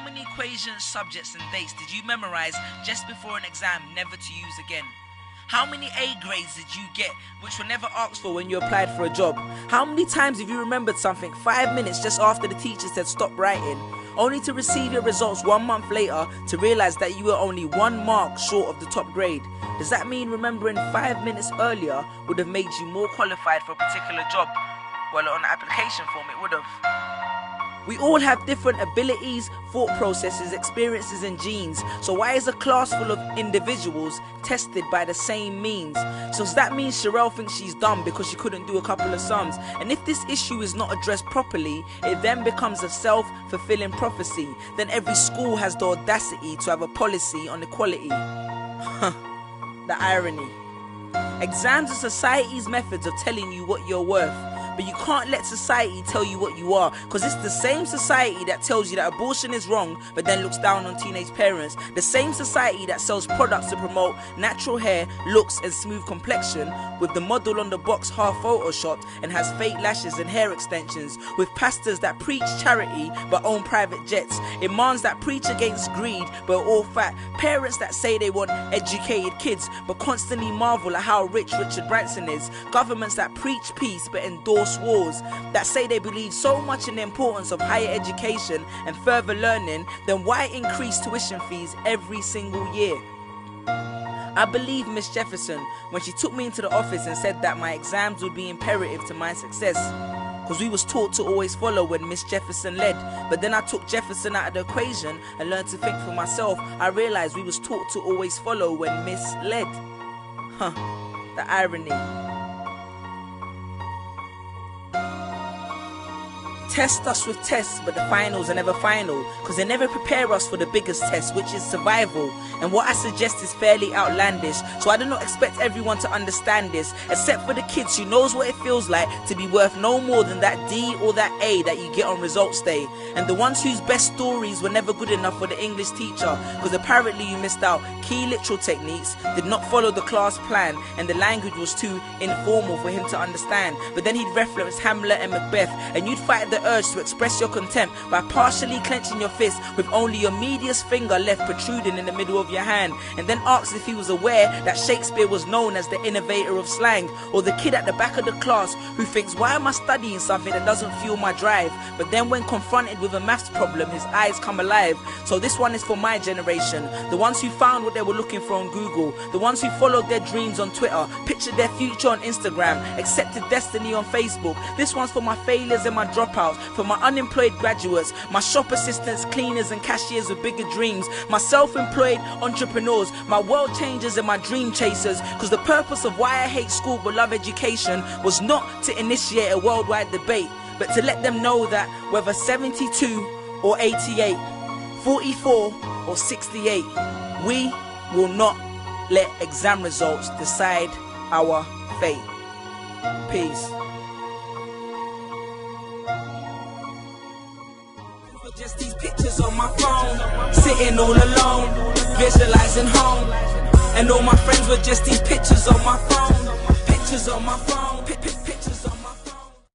How many equations, subjects and dates did you memorize just before an exam never to use again? How many A grades did you get which were never asked for when you applied for a job? How many times have you remembered something 5 minutes just after the teacher said stop writing, only to receive your results 1 month later to realize that you were only 1 mark short of the top grade? Does that mean remembering 5 minutes earlier would have made you more qualified for a particular job? Well, on the application form it would have. We all have different abilities, thought processes, experiences and genes. So why is a class full of individuals tested by the same means? So does that mean Sherelle thinks she's dumb because she couldn't do a couple of sums? And if this issue is not addressed properly, it then becomes a self-fulfilling prophecy. Then every school has the audacity to have a policy on equality. The irony. Exams are society's methods of telling you what you're worth. But you can't let society tell you what you are, because it's the same society that tells you that abortion is wrong but then looks down on teenage parents. The same society that sells products to promote natural hair, looks and smooth complexion, with the model on the box half photoshopped and has fake lashes and hair extensions, with pastors that preach charity but own private jets, imams that preach against greed but are all fat, parents that say they want educated kids but constantly marvel at how rich Richard Branson is, governments that preach peace but endorse wars, that say they believe so much in the importance of higher education and further learning, then why increase tuition fees every single year? I believe Miss Jefferson when she took me into the office and said that my exams would be imperative to my success, because we was taught to always follow when Miss Jefferson led. But then I took Jefferson out of the equation and learned to think for myself. I realized we was taught to always follow when Miss led. The irony. Test us with tests, but the finals are never final, because they never prepare us for the biggest test, which is survival. And what I suggest is fairly outlandish, so I do not expect everyone to understand this, except for the kids who knows what it feels like to be worth no more than that D or that A that you get on results day, and the ones whose best stories were never good enough for the English teacher, because apparently you missed out key literal techniques, did not follow the class plan, and the language was too informal for him to understand. But then he'd reference Hamlet and Macbeth, and you'd fight the urge to express your contempt by partially clenching your fist with only your medius finger left protruding in the middle of your hand, and then asked if he was aware that Shakespeare was known as the innovator of slang, or the kid at the back of the class who thinks, why am I studying something that doesn't fuel my drive? But then when confronted with a maths problem, his eyes come alive. So this one is for my generation, the ones who found what they were looking for on Google, the ones who followed their dreams on Twitter, pictured their future on Instagram, accepted destiny on Facebook. This one's for my failures and my dropouts, for my unemployed graduates, my shop assistants, cleaners and cashiers with bigger dreams, my self-employed entrepreneurs, my world changers and my dream chasers, because the purpose of why I hate school but love education was not to initiate a worldwide debate, but to let them know that whether 72 or 88, 44 or 68, we will not let exam results decide our fate. Peace. Just these pictures on my phone, sitting all alone, visualizing home, and all my friends were just these pictures on my phone, pictures on my phone.